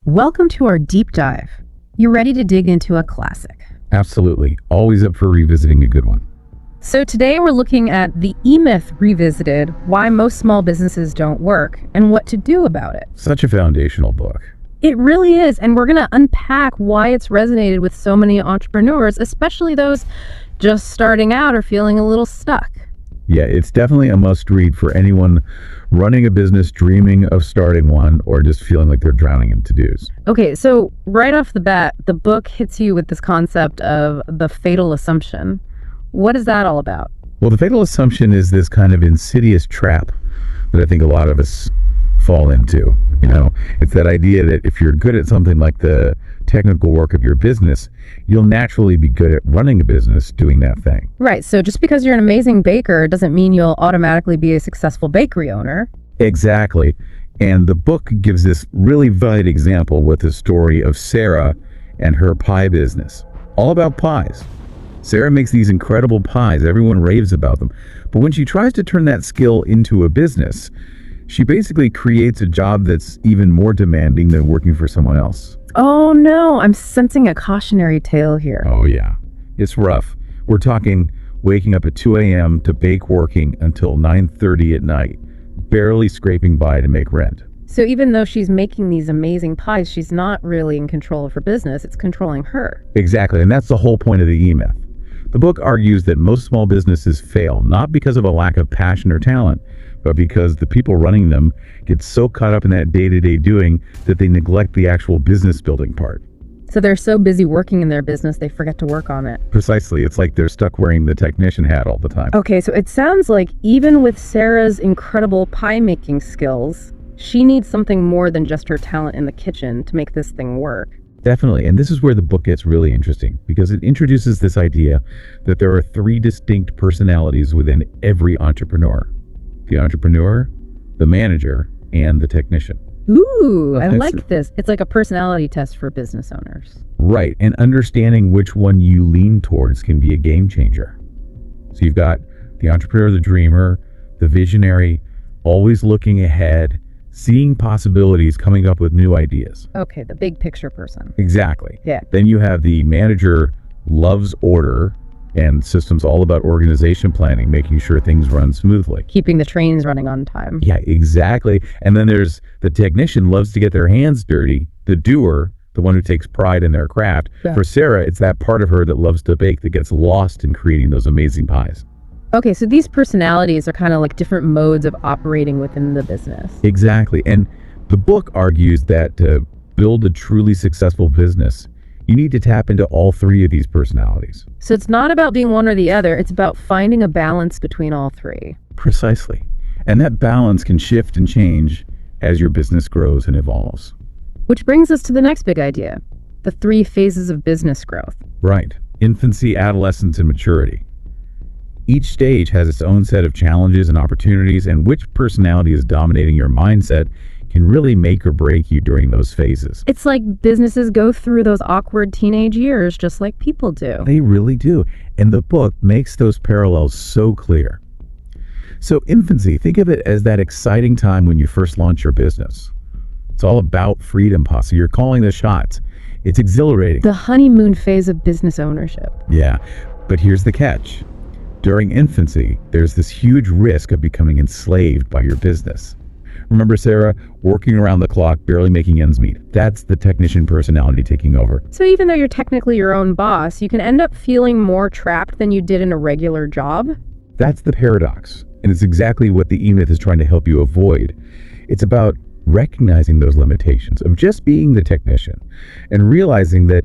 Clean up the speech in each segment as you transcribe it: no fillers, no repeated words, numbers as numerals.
Welcome to our deep dive. You ready to dig into a classic? Absolutely. Always up for revisiting a good one. So today we're looking at the E-Myth Revisited, Why Most Small Businesses Don't Work, and what to do about it. Such a foundational book. It really is, and we're going to unpack why it's resonated with so many entrepreneurs, especially those just starting out or feeling a little stuck. Yeah, it's definitely a must read for anyone running a business, dreaming of starting one, or just feeling like they're drowning in to-dos. Okay, so right off the bat, the book hits you with this concept of the fatal assumption. What is that all about? Well, the fatal assumption is this kind of insidious trap that I think a lot of us fall into. It's that idea that if you're good at something like the technical work of your business, you'll naturally be good at running a business doing that thing. Right. So just because you're an amazing baker doesn't mean you'll automatically be a successful bakery owner. Exactly. And the book gives this really valid example with the story of Sarah and her pie business. All about pies. Sarah makes these incredible pies. Everyone raves about them. But when she tries to turn that skill into a business, she basically creates a job that's even more demanding than working for someone else. Oh no, I'm sensing a cautionary tale here. Oh yeah, it's rough. We're talking waking up at 2 a.m. to bake, working until 9:30 at night, barely scraping by to make rent. So even though she's making these amazing pies, she's not really in control of her business. It's controlling her. Exactly, and that's the whole point of the E-Myth. The book argues that most small businesses fail, not because of a lack of passion or talent, but because the people running them get so caught up in that day-to-day doing that they neglect the actual business building part. So they're so busy working in their business, they forget to work on it. Precisely. It's like they're stuck wearing the technician hat all the time. Okay, so it sounds like even with Sarah's incredible pie-making skills, she needs something more than just her talent in the kitchen to make this thing work. Definitely. And this is where the book gets really interesting, because it introduces this idea that there are three distinct personalities within every entrepreneur. The entrepreneur, the manager, and the technician. Ooh, I like this. It's like a personality test for business owners. Right. And understanding which one you lean towards can be a game changer. So you've got the entrepreneur, the dreamer, the visionary, always looking ahead, seeing possibilities, coming up with new ideas. Okay, the big picture person. Exactly. Yeah. Then you have the manager, loves order and systems, all about organization planning, making sure things run smoothly. Keeping the trains running on time. Yeah, exactly. And then there's the technician, loves to get their hands dirty, the doer, the one who takes pride in their craft. Yeah. For Sarah, it's that part of her that loves to bake that gets lost in creating those amazing pies. Okay, so these personalities are kind of like different modes of operating within the business. Exactly. And the book argues that to build a truly successful business, you need to tap into all three of these personalities. So it's not about being one or the other, it's about finding a balance between all three. Precisely. And that balance can shift and change as your business grows and evolves. Which brings us to the next big idea, the 3 phases of business growth. Right. Infancy, adolescence, and maturity. Each stage has its own set of challenges and opportunities, and which personality is dominating your mindset can really make or break you during those phases. It's like businesses go through those awkward teenage years just like people do. They really do. And the book makes those parallels so clear. So infancy, think of it as that exciting time when you first launch your business. It's all about freedom, Posse. You're calling the shots. It's exhilarating. The honeymoon phase of business ownership. Yeah, but here's the catch. During infancy, there's this huge risk of becoming enslaved by your business. Remember Sarah, working around the clock, barely making ends meet. That's the technician personality taking over. So even though you're technically your own boss, you can end up feeling more trapped than you did in a regular job. That's the paradox, and it's exactly what the E-Myth is trying to help you avoid. It's about recognizing those limitations of just being the technician and realizing that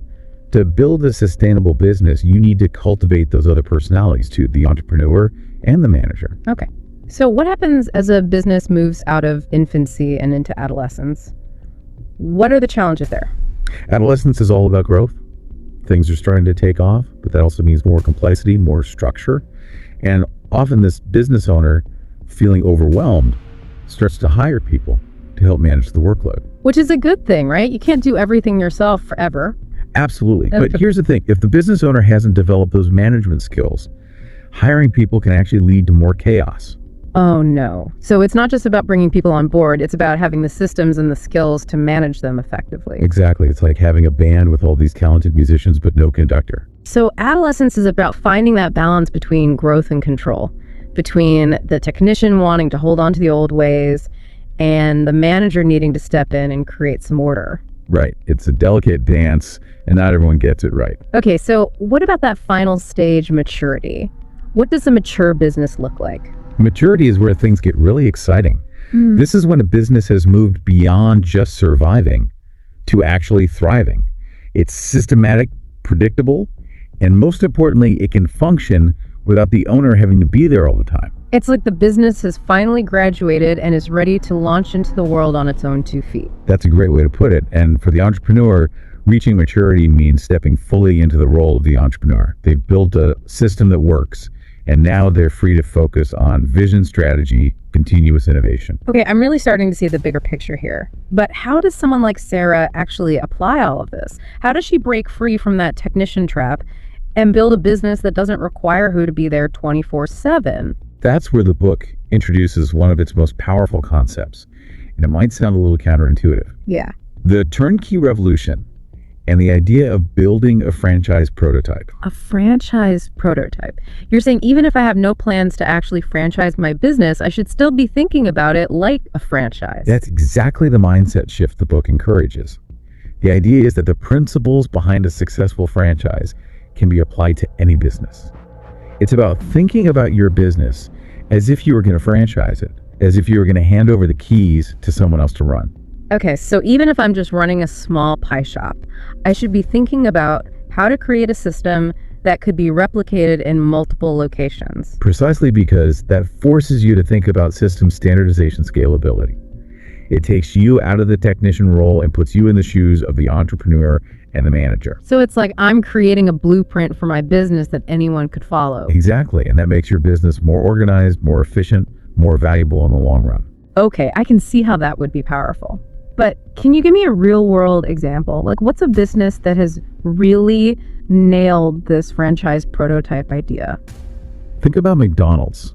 to build a sustainable business, you need to cultivate those other personalities too, the entrepreneur and the manager. Okay. So what happens as a business moves out of infancy and into adolescence? What are the challenges there? Adolescence is all about growth. Things are starting to take off, but that also means more complexity, more structure. And often this business owner, feeling overwhelmed, starts to hire people to help manage the workload. Which is a good thing, right? You can't do everything yourself forever. Absolutely. But here's the thing. If the business owner hasn't developed those management skills, hiring people can actually lead to more chaos. Oh no. So it's not just about bringing people on board, it's about having the systems and the skills to manage them effectively. Exactly. It's like having a band with all these talented musicians but no conductor. So adolescence is about finding that balance between growth and control, between the technician wanting to hold on to the old ways and the manager needing to step in and create some order. Right. It's a delicate dance, and not everyone gets it right. Okay, so what about that final stage, maturity? What does a mature business look like? Maturity is where things get really exciting. This is when a business has moved beyond just surviving to actually thriving. It's systematic, predictable, and most importantly, it can function without the owner having to be there all the time. It's like the business has finally graduated and is ready to launch into the world on its own 2 feet. That's a great way to put it. And for the entrepreneur, reaching maturity means stepping fully into the role of the entrepreneur. They've built a system that works, and now they're free to focus on vision, strategy, continuous innovation. Okay, I'm really starting to see the bigger picture here. But how does someone like Sarah actually apply all of this? How does she break free from that technician trap and build a business that doesn't require her to be there 24/7? That's where the book introduces one of its most powerful concepts. And it might sound a little counterintuitive. Yeah. The turnkey revolution and the idea of building a franchise prototype. A franchise prototype. You're saying even if I have no plans to actually franchise my business, I should still be thinking about it like a franchise. That's exactly the mindset shift the book encourages. The idea is that the principles behind a successful franchise can be applied to any business. It's about thinking about your business as if you were going to franchise it, as if you were going to hand over the keys to someone else to run. Okay, so even if I'm just running a small pie shop, I should be thinking about how to create a system that could be replicated in multiple locations. Precisely because that forces you to think about system standardization scalability. It takes you out of the technician role and puts you in the shoes of the entrepreneur and the manager. So it's like I'm creating a blueprint for my business that anyone could follow. Exactly, and that makes your business more organized, more efficient, more valuable in the long run. Okay, I can see how that would be powerful. But can you give me a real world example? Like, what's a business that has really nailed this franchise prototype idea? Think about McDonald's.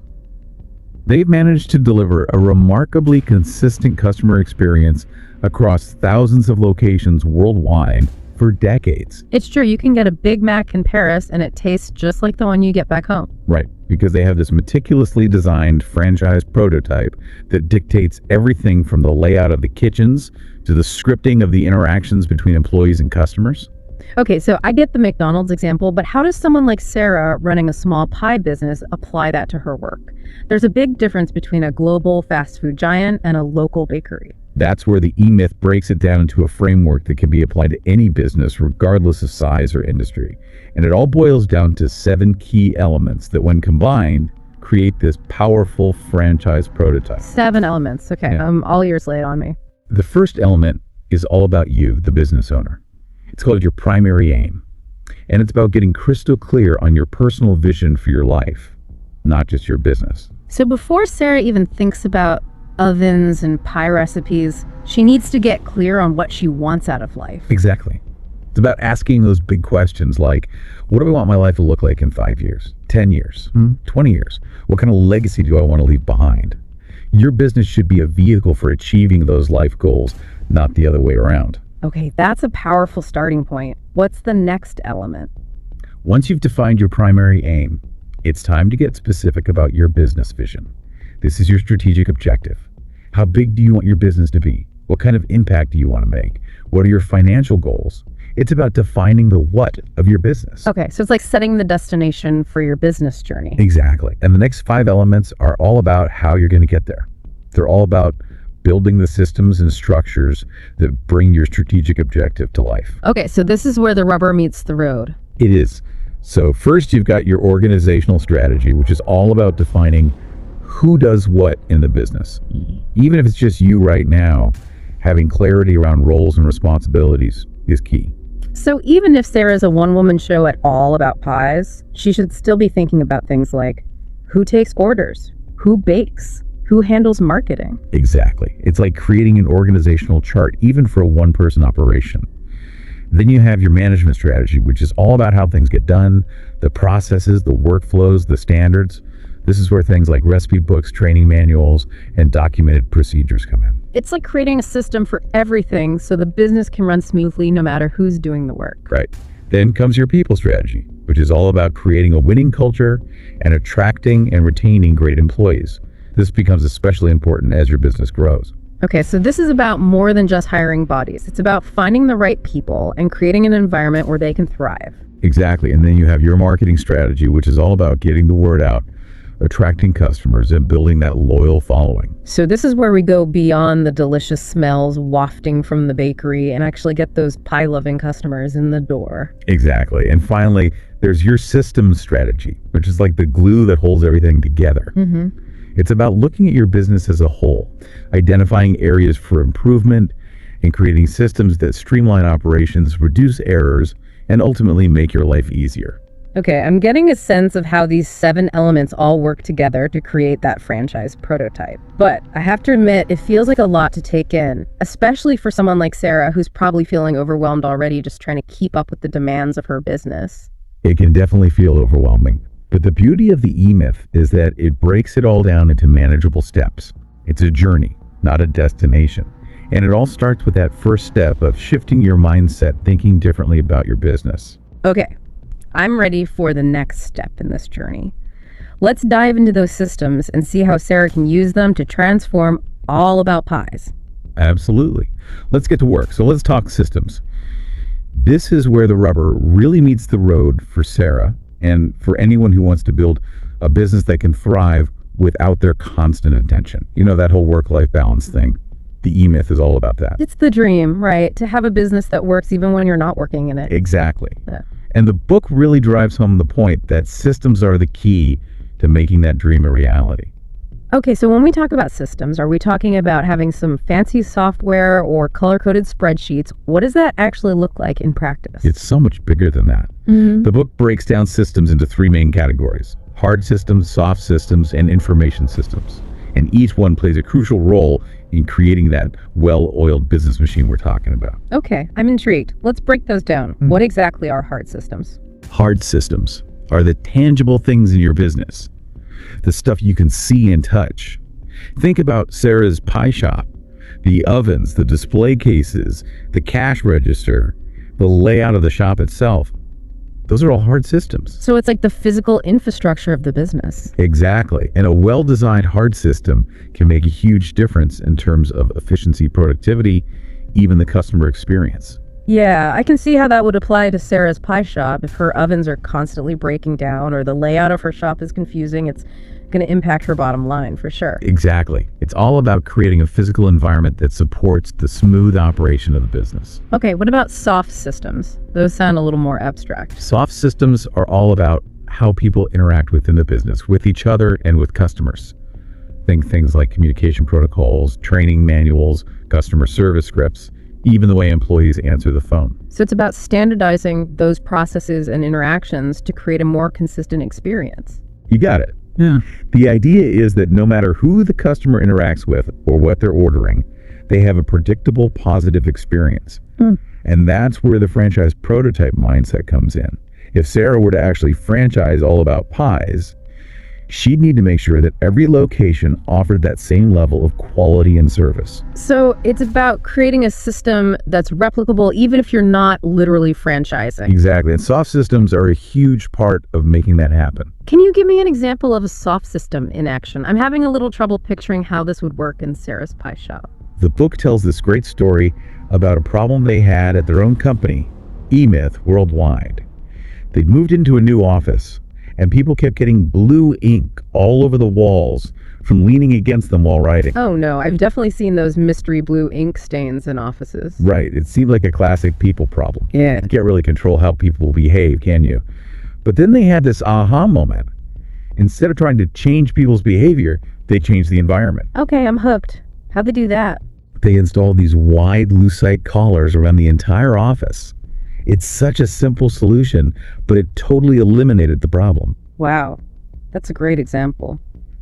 They've managed to deliver a remarkably consistent customer experience across thousands of locations worldwide for decades. It's true, you can get a Big Mac in Paris and it tastes just like the one you get back home. Right, because they have this meticulously designed franchise prototype that dictates everything from the layout of the kitchens to the scripting of the interactions between employees and customers. Okay, so I get the McDonald's example, but how does someone like Sarah running a small pie business apply that to her work? There's a big difference between a global fast food giant and a local bakery. That's where the E-Myth breaks it down into a framework that can be applied to any business, regardless of size or industry. And it all boils down to 7 key elements that, when combined, create this powerful franchise prototype. 7 elements. Okay, Yeah. all yours, lay it on me. The first element is all about you, the business owner. It's called your primary aim. And it's about getting crystal clear on your personal vision for your life, not just your business. So before Sarah even thinks about ovens and pie recipes, she needs to get clear on what she wants out of life. Exactly. It's about asking those big questions like, what do I want my life to look like in 5 years, 10 years, 20 years? What kind of legacy do I want to leave behind? Your business should be a vehicle for achieving those life goals, not the other way around. Okay, that's a powerful starting point. What's the next element? Once you've defined your primary aim, it's time to get specific about your business vision. This is your strategic objective. How big do you want your business to be? What kind of impact do you want to make? What are your financial goals? It's about defining the what of your business. Okay, so it's like setting the destination for your business journey. Exactly. And the next 5 elements are all about how you're going to get there. They're all about building the systems and structures that bring your strategic objective to life. Okay, so this is where the rubber meets the road. It is. So first you've got your organizational strategy, which is all about defining who does what in the business. Even if it's just you right now, having clarity around roles and responsibilities is key. So even if Sarah's a one-woman show at all about pies, she should still be thinking about things like who takes orders, who bakes, who handles marketing. Exactly. It's like creating an organizational chart, even for a one-person operation. Then you have your management strategy, which is all about how things get done, the processes, the workflows, the standards. This is where things like recipe books, training manuals, and documented procedures come in. It's like creating a system for everything so the business can run smoothly no matter who's doing the work. Right. Then comes your people strategy, which is all about creating a winning culture and attracting and retaining great employees. This becomes especially important as your business grows. Okay, so this is about more than just hiring bodies. It's about finding the right people and creating an environment where they can thrive. Exactly. And then you have your marketing strategy, which is all about getting the word out, attracting customers, and building that loyal following. So this is where we go beyond the delicious smells wafting from the bakery and actually get those pie-loving customers in the door. Exactly. And finally, there's your systems strategy, which is like the glue that holds everything together. It's about looking at your business as a whole, identifying areas for improvement, and creating systems that streamline operations, reduce errors, and ultimately make your life easier. Okay, I'm getting a sense of how these 7 elements all work together to create that franchise prototype. But I have to admit, it feels like a lot to take in, especially for someone like Sarah, who's probably feeling overwhelmed already just trying to keep up with the demands of her business. It can definitely feel overwhelming. But the beauty of the E-Myth is that it breaks it all down into manageable steps. It's a journey, not a destination. And it all starts with that first step of shifting your mindset, thinking differently about your business. Okay, I'm ready for the next step in this journey. Let's dive into those systems and see how Sarah can use them to transform All About Pies. Absolutely. Let's get to work. So let's talk systems. This is where the rubber really meets the road for Sarah and for anyone who wants to build a business that can thrive without their constant attention. You know, that whole work-life balance thing. The E-Myth is all about that. It's the dream, right? To have a business that works even when you're not working in it. Exactly. Yeah. And the book really drives home the point that systems are the key to making that dream a reality. Okay, so when we talk about systems, are we talking about having some fancy software or color-coded spreadsheets? What does that actually look like in practice? It's so much bigger than that. The book breaks down systems into 3 main categories: hard systems, soft systems, and information systems. And each one plays a crucial role in creating that well-oiled business machine we're talking about. Okay, I'm intrigued. Let's break those down. What exactly are hard systems? Hard systems are the tangible things in your business, the stuff you can see and touch. Think about Sarah's pie shop, the ovens, the display cases, the cash register, the layout of the shop itself. Those are all hard systems. So it's like the physical infrastructure of the business. Exactly. And a well-designed hard system can make a huge difference in terms of efficiency, productivity, even the customer experience. Yeah, I can see how that would apply to Sarah's pie shop. If her ovens are constantly breaking down or the layout of her shop is confusing, it's going to impact her bottom line for sure. Exactly. It's all about creating a physical environment that supports the smooth operation of the business. Okay, what about soft systems? Those sound a little more abstract. Soft systems are all about how people interact within the business, with each other and with customers. Think things like communication protocols, training manuals, customer service scripts, even the way employees answer the phone. So it's about standardizing those processes and interactions to create a more consistent experience. You got it. Yeah. The idea is that no matter who the customer interacts with or what they're ordering, they have a predictable, positive experience. And that's where the franchise prototype mindset comes in. If Sarah were to actually franchise All About Pies, she'd need to make sure that every location offered that same level of quality and service. So it's about creating a system that's replicable even if you're not literally franchising. Exactly. And soft systems are a huge part of making that happen. Can you give me an example of a soft system in action? I'm having a little trouble picturing how this would work in Sarah's pie shop. The book tells this great story about a problem they had at their own company, E-Myth Worldwide. They'd moved into a new office, and people kept getting blue ink all over the walls from leaning against them while writing. Oh no, I've definitely seen those mystery blue ink stains in offices. Right, it seemed like a classic people problem. Yeah. You can't really control how people behave, can you? But then they had this aha moment. Instead of trying to change people's behavior, they changed the environment. Okay, I'm hooked. How'd they do that? They installed these wide lucite collars around the entire office. It's such a simple solution, but it totally eliminated the problem. Wow, that's a great example.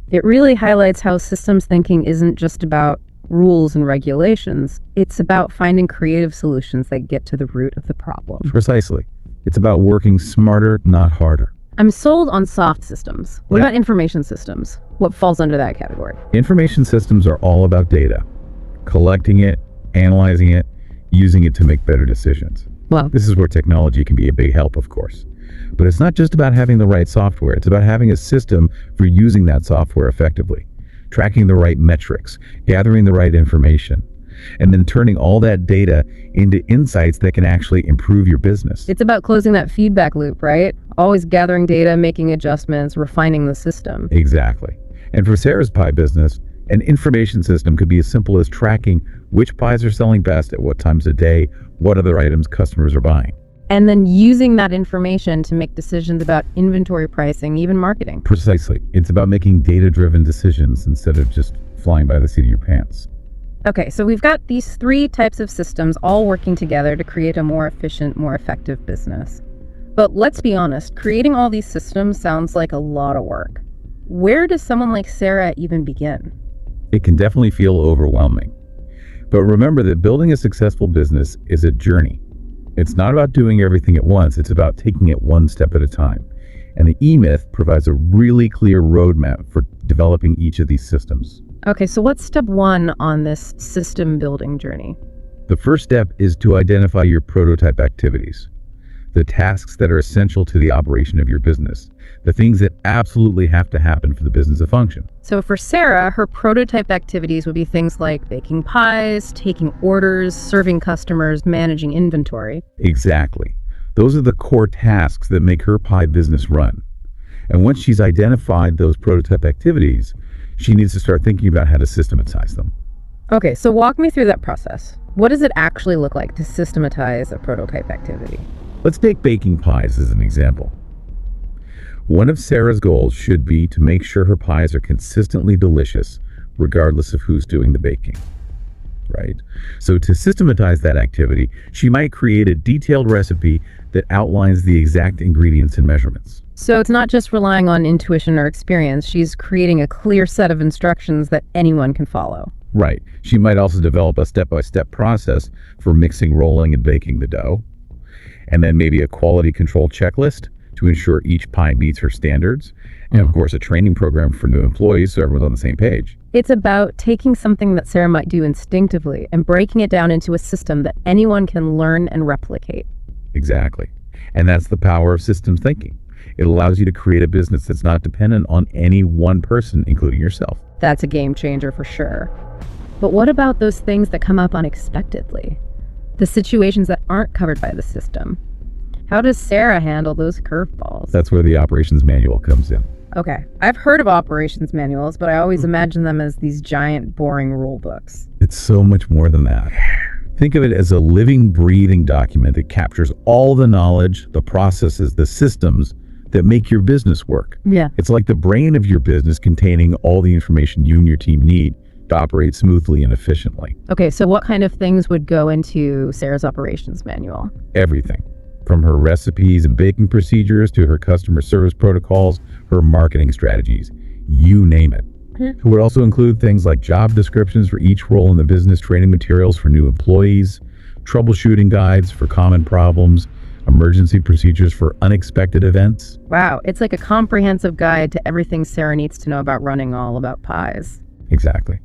It really highlights how systems thinking isn't just about rules and regulations. It's about finding creative solutions that get to the root of the problem. Precisely. It's about working smarter, not harder. I'm sold on soft systems. What Yeah. about information systems? What falls under that category? Information systems are all about data, collecting it, analyzing it, using it to make better decisions. Well, This is where technology can be a big help, of course. But it's not just about having the right software. It's about having a system for using that software effectively, tracking the right metrics, gathering the right information, and then turning all that data into insights that can actually improve your business. it's about closing that feedback loop, right? Always gathering data, making adjustments, refining the system. Exactly. And for Sarah's pie business, an information system could be as simple as tracking which pies are selling best at what times of day, what other items customers are buying. And then using that information to make decisions about inventory pricing, even marketing. Precisely. It's about making data-driven decisions instead of just flying by the seat of your pants. Okay, so we've got these 3 types of systems all working together to create a more efficient, more effective business. But let's be honest, creating all these systems sounds like a lot of work. Where does someone like Sarah even begin? It can definitely feel overwhelming. But remember that building a successful business is a journey. It's not about doing everything at once, it's about taking it one step at a time. And the E-Myth provides a really clear roadmap for developing each of these systems. Okay, so what's step 1 on this system building journey? The first step is to identify your prototype activities, the tasks that are essential to the operation of your business, the things that absolutely have to happen for the business to function. So for Sarah, her prototype activities would be things like baking pies, taking orders, serving customers, managing inventory. Exactly. Those are the core tasks that make her pie business run. And once she's identified those prototype activities, she needs to start thinking about how to systematize them. Okay, so walk me through that process. What does it actually look like to systematize a prototype activity? Let's take baking pies as an example. One of Sarah's goals should be to make sure her pies are consistently delicious, regardless of who's doing the baking. Right? So to systematize that activity, she might create a detailed recipe that outlines the exact ingredients and measurements. So it's not just relying on intuition or experience. She's creating a clear set of instructions that anyone can follow. Right. She might also develop a step-by-step process for mixing, rolling, and baking the dough. And then maybe a quality control checklist to ensure each pie meets her standards. And of course, a training program for new employees so everyone's on the same page. It's about taking something that Sarah might do instinctively and breaking it down into a system that anyone can learn and replicate. Exactly. And that's the power of systems thinking. It allows you to create a business that's not dependent on any one person, including yourself. That's a game changer for sure. But what about those things that come up unexpectedly? The situations that aren't covered by the system? How does Sarah handle those curveballs? That's where the operations manual comes in. Okay, I've heard of operations manuals, but I always imagine them as these giant, boring rule books. It's so much more than that. Think of it as a living, breathing document that captures all the knowledge, the processes, the systems that make your business work. Yeah. It's like the brain of your business containing all the information you and your team need to operate smoothly and efficiently. Okay, so what kind of things would go into Sarah's operations manual? Everything. From her recipes and baking procedures to her customer service protocols, her marketing strategies, you name it. It would also include things like job descriptions for each role in the business, training materials for new employees, troubleshooting guides for common problems, emergency procedures for unexpected events. Wow, it's like a comprehensive guide to everything Sarah needs to know about running All About Pies. Exactly.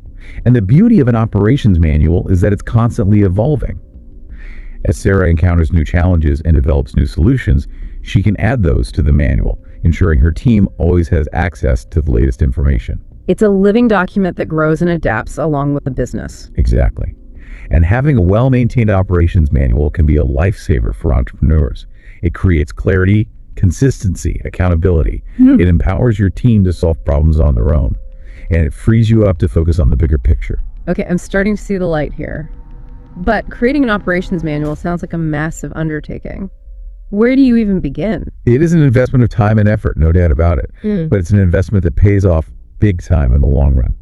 And the beauty of an operations manual is that it's constantly evolving. As Sarah encounters new challenges and develops new solutions, she can add those to the manual, ensuring her team always has access to the latest information. It's a living document that grows and adapts along with the business. Exactly. And having a well-maintained operations manual can be a lifesaver for entrepreneurs. It creates clarity, consistency, accountability. It empowers your team to solve problems on their own. And it frees you up to focus on the bigger picture. Okay, I'm starting to see the light here. But creating an operations manual sounds like a massive undertaking. Where do you even begin? It is an investment of time and effort, no doubt about it. But it's an investment that pays off big time in the long run.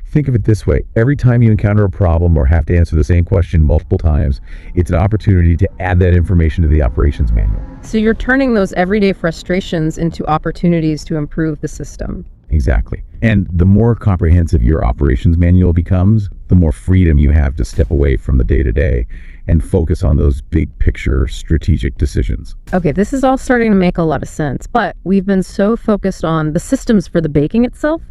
Think of it this way. Every time you encounter a problem or have to answer the same question multiple times, it's an opportunity to add that information to the operations manual. So you're turning those everyday frustrations into opportunities to improve the system. Exactly. And the more comprehensive your operations manual becomes, the more freedom you have to step away from the day-to-day and focus on those big picture strategic decisions. Okay, this is all starting to make a lot of sense, but we've been so focused on the systems for the baking itself.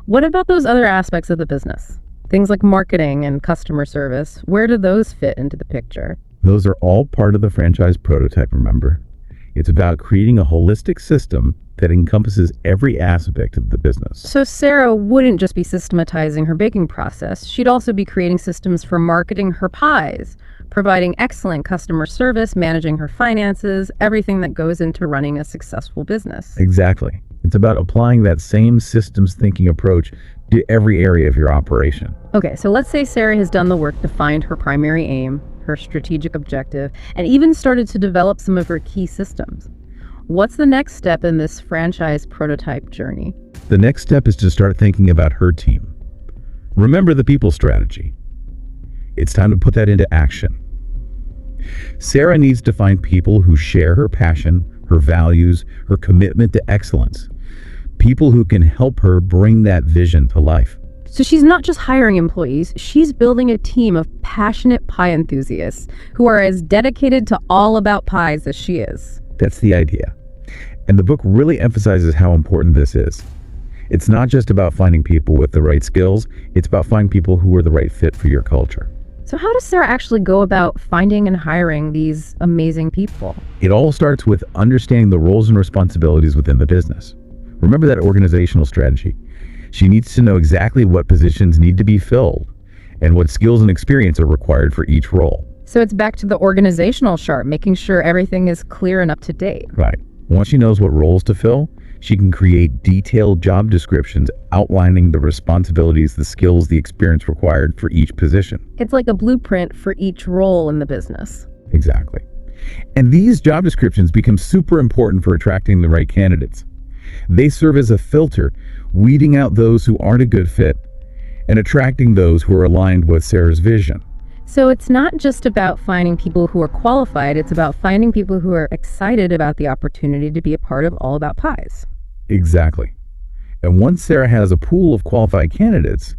What about those other aspects of the business? Things like marketing and customer service, where do those fit into the picture? Those are all part of the franchise prototype, remember? It's about creating a holistic system that encompasses every aspect of the business. So Sarah wouldn't just be systematizing her baking process. She'd also be creating systems for marketing her pies, providing excellent customer service, managing her finances, everything that goes into running a successful business. Exactly. It's about applying that same systems thinking approach to every area of your operation. Okay, so let's say Sarah has done the work to find her primary aim, her strategic objective, and even started to develop some of her key systems. What's the next step in this franchise prototype journey? The next step is to start thinking about her team. Remember the people strategy. It's time to put that into action. Sarah needs to find people who share her passion, her values, her commitment to excellence. People who can help her bring that vision to life. So she's not just hiring employees, she's building a team of passionate pie enthusiasts who are as dedicated to all about pies as she is. That's the idea. And the book really emphasizes how important this is. It's not just about finding people with the right skills, it's about finding people who are the right fit for your culture. So how does Sarah actually go about finding and hiring these amazing people? It all starts with understanding the roles and responsibilities within the business. Remember that organizational strategy. She needs to know exactly what positions need to be filled and what skills and experience are required for each role. So it's back to the organizational chart, making sure everything is clear and up to date. Right. Once she knows what roles to fill, she can create detailed job descriptions outlining the responsibilities, the skills, the experience required for each position. It's like a blueprint for each role in the business. Exactly. And these job descriptions become super important for attracting the right candidates. They serve as a filter, weeding out those who aren't a good fit and attracting those who are aligned with Sarah's vision. So it's not just about finding people who are qualified, it's about finding people who are excited about the opportunity to be a part of All About Pies. Exactly. And once Sarah has a pool of qualified candidates,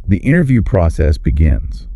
the interview process begins.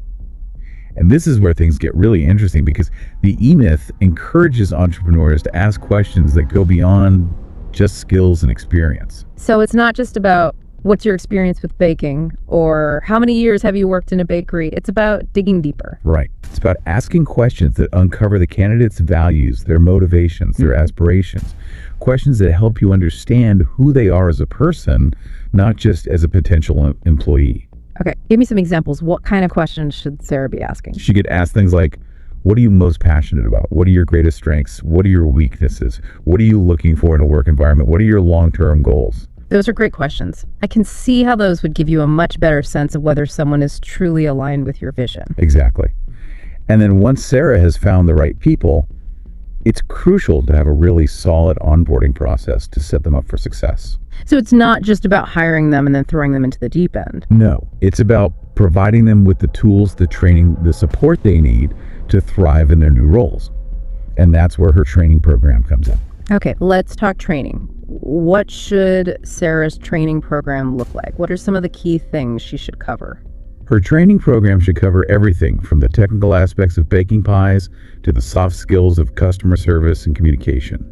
And this is where things get really interesting because the E-Myth encourages entrepreneurs to ask questions that go beyond just skills and experience. So it's not just about what's your experience with baking or how many years have you worked in a bakery. It's about digging deeper. Right. It's about asking questions that uncover the candidate's values, their motivations, their aspirations. Questions that help you understand who they are as a person, not just as a potential employee. Okay, give me some examples. What kind of questions should Sarah be asking? She could ask things like, what are you most passionate about? What are your greatest strengths? What are your weaknesses? What are you looking for in a work environment? What are your long-term goals? Those are great questions. I can see how those would give you a much better sense of whether someone is truly aligned with your vision. Exactly. And then once Sarah has found the right people, it's crucial to have a really solid onboarding process to set them up for success. So it's not just about hiring them and then throwing them into the deep end. No, it's about providing them with the tools, the training, the support they need to thrive in their new roles. And that's where her training program comes in. Okay, let's talk training. What should Sarah's training program look like? What are some of the key things she should cover? Her training program should cover everything from the technical aspects of baking pies to the soft skills of customer service and communication.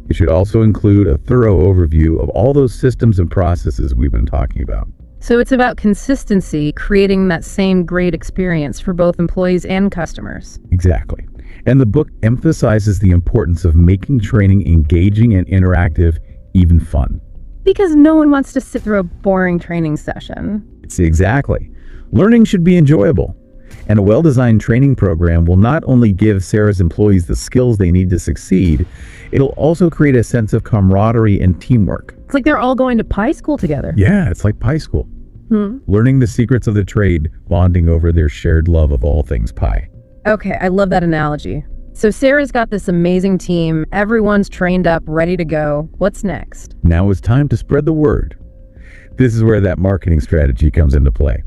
It should also include a thorough overview of all those systems and processes we've been talking about. So it's about consistency, creating that same great experience for both employees and customers. Exactly. And the book emphasizes the importance of making training engaging and interactive, even fun. Because no one wants to sit through a boring training session. It's exactly. Learning should be enjoyable. And a well-designed training program will not only give Sarah's employees the skills they need to succeed, it'll also create a sense of camaraderie and teamwork. It's like they're all going to pie school together. Yeah, it's like pie school. Learning the secrets of the trade, bonding over their shared love of all things pie. Okay, I love that analogy. So Sarah's got this amazing team. Everyone's trained up, ready to go. What's next? Now it's time to spread the word. This is where that marketing strategy comes into play.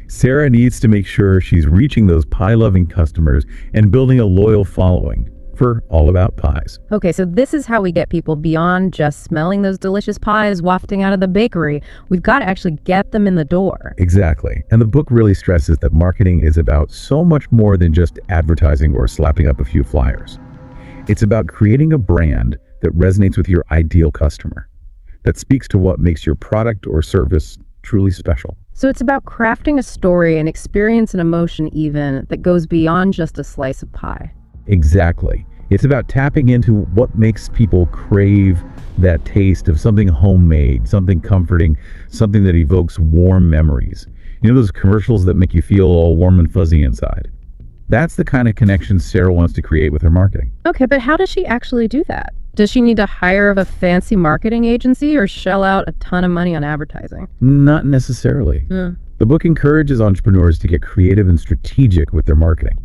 Sarah needs to make sure she's reaching those pie-loving customers and building a loyal following. for All About Pies. Okay, so this is how we get people beyond just smelling those delicious pies wafting out of the bakery. We've got to actually get them in the door. Exactly. And the book really stresses that marketing is about so much more than just advertising or slapping up a few flyers. It's about creating a brand that resonates with your ideal customer, that speaks to what makes your product or service truly special. So it's about crafting a story, an experience, an emotion even, that goes beyond just a slice of pie. Exactly. It's about tapping into what makes people crave that taste of something homemade, something comforting, something that evokes warm memories. You know those commercials that make you feel all warm and fuzzy inside? That's the kind of connection Sarah wants to create with her marketing. Okay, but how does she actually do that? Does she need to hire a fancy marketing agency or shell out a ton of money on advertising? Not necessarily. The book encourages entrepreneurs to get creative and strategic with their marketing.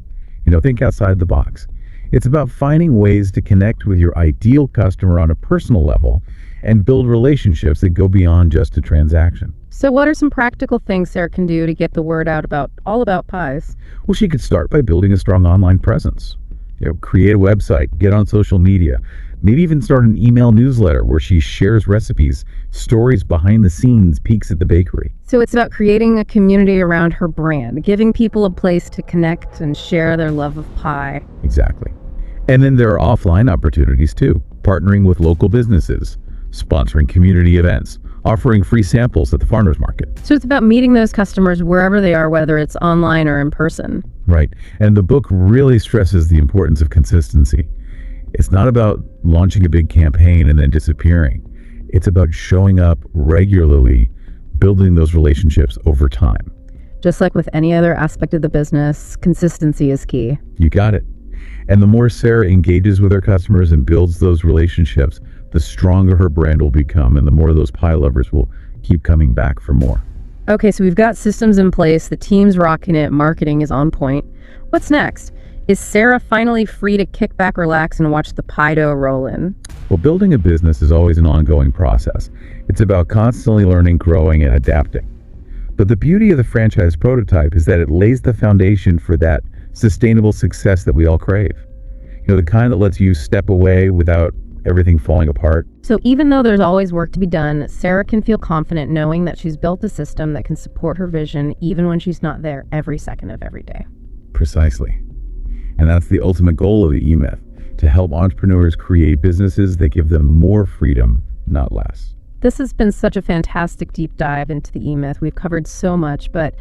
Think outside the box. It's about finding ways to connect with your ideal customer on a personal level and build relationships that go beyond just a transaction. So what are some practical things Sarah can do to get the word out about All About Pies? Well, she could start by building a strong online presence. Create a website, get on social media, maybe even start an email newsletter where she shares recipes, stories behind the scenes, peeks at the bakery. So it's about creating a community around her brand, giving people a place to connect and share their love of pie. Exactly. And then there are offline opportunities too, partnering with local businesses, sponsoring community events, offering free samples at the farmers market. So it's about meeting those customers wherever they are, whether it's online or in person. Right. And the book really stresses the importance of consistency. It's not about launching a big campaign and then disappearing. It's about showing up regularly, building those relationships over time. Just like with any other aspect of the business, consistency is key. You got it. And the more Sarah engages with her customers and builds those relationships, the stronger her brand will become, and the more those pie lovers will keep coming back for more. Okay, so we've got systems in place, the team's rocking it, marketing is on point. What's next? Is Sarah finally free to kick back, relax, and watch the pie dough roll in? Well, building a business is always an ongoing process. It's about constantly learning, growing, and adapting. But the beauty of the franchise prototype is that it lays the foundation for that sustainable success that we all crave. The kind that lets you step away without everything falling apart. So even though there's always work to be done, Sarah can feel confident knowing that she's built a system that can support her vision even when she's not there every second of every day. Precisely. And that's the ultimate goal of the E-Myth, to help entrepreneurs create businesses that give them more freedom, not less. This has been such a fantastic deep dive into the E-Myth. We've covered so much, but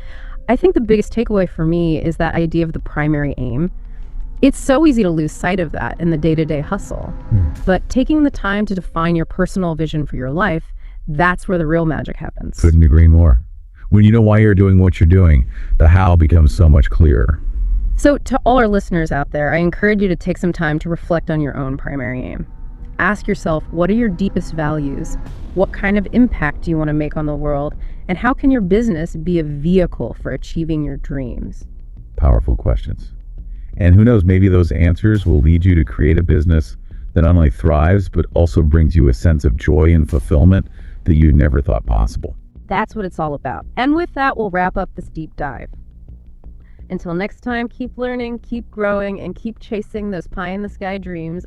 I think the biggest takeaway for me is that idea of the primary aim. It's so easy to lose sight of that in the day-to-day hustle. But taking the time to define your personal vision for your life, that's where the real magic happens. Couldn't agree more. When you know why you're doing what you're doing, the how becomes so much clearer. So to all our listeners out there, I encourage you to take some time to reflect on your own primary aim. Ask yourself, what are your deepest values? What kind of impact do you want to make on the world? And how can your business be a vehicle for achieving your dreams? Powerful questions. And who knows, maybe those answers will lead you to create a business that not only thrives, but also brings you a sense of joy and fulfillment that you never thought possible. That's what it's all about. And with that, we'll wrap up this deep dive. Until next time, keep learning, keep growing, and keep chasing those pie-in-the-sky dreams.